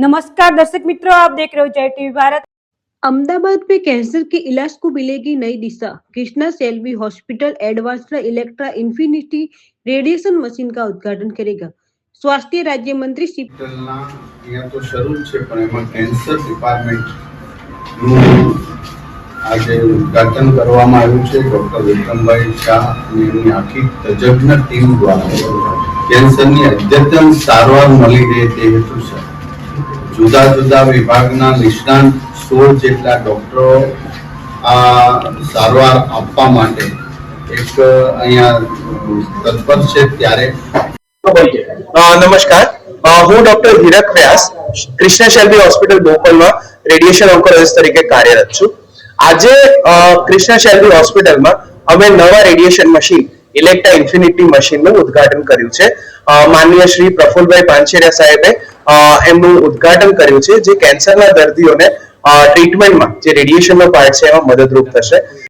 नमस्कार दर्शक मित्रों, आप देख रहे हो जय टीवी भारत। अहमदाबाद में कैंसर के इलाज को मिलेगी नई दिशा। Krishna Shelby hospital advanced Elekta infinity radiation machine का उद्घाटन करेगा। स्वास्थ्य राज्य मंत्री श्री तो शरू है पण एमां कैंसर डिपार्टमेंट આજે ઉદ્ઘાટન કરવામાં આવ્યું છે। ડોક્ટર વિક્રમભાઈ શાહ અને એની આખી તજજ્ઞ ટીમ દ્વારા કેન્સરની અદ્યતન સારવાર મળી રહે તે હેતુસર જુદા જુદા વિભાગના નિષ્ણાત 16 જેટલા ડોક્ટરો આ સારવાર આપવા માટે એક અહીંયા તત્પર છે। ત્યારે નમસ્કાર, હું doctor Hirak Vyas Krishna Shelby hospital બોપલમાં રેડિયેશન ઓન્કોલોજીસ્ટ તરીકે કાર્યરત છું। આજે કૃષ્ણા શેલ્બી હોસ્પિટલમાં અમે નવા રેડિયેશન મશીન ઇલેક્ટ્રા ઇન્ફિનિટી મશીનનું ઉદ્ઘાટન કર્યું છે। માનનીય શ્રી પ્રફુલભાઈ પાનછેરિયા સાહેબે એમનું ઉદ્ઘાટન કર્યું છે, જે કેન્સરના દર્દીઓને ટ્રીટમેન્ટમાં જે રેડિયેશનનો પાર્ટ છે એમાં મદદરૂપ થશે।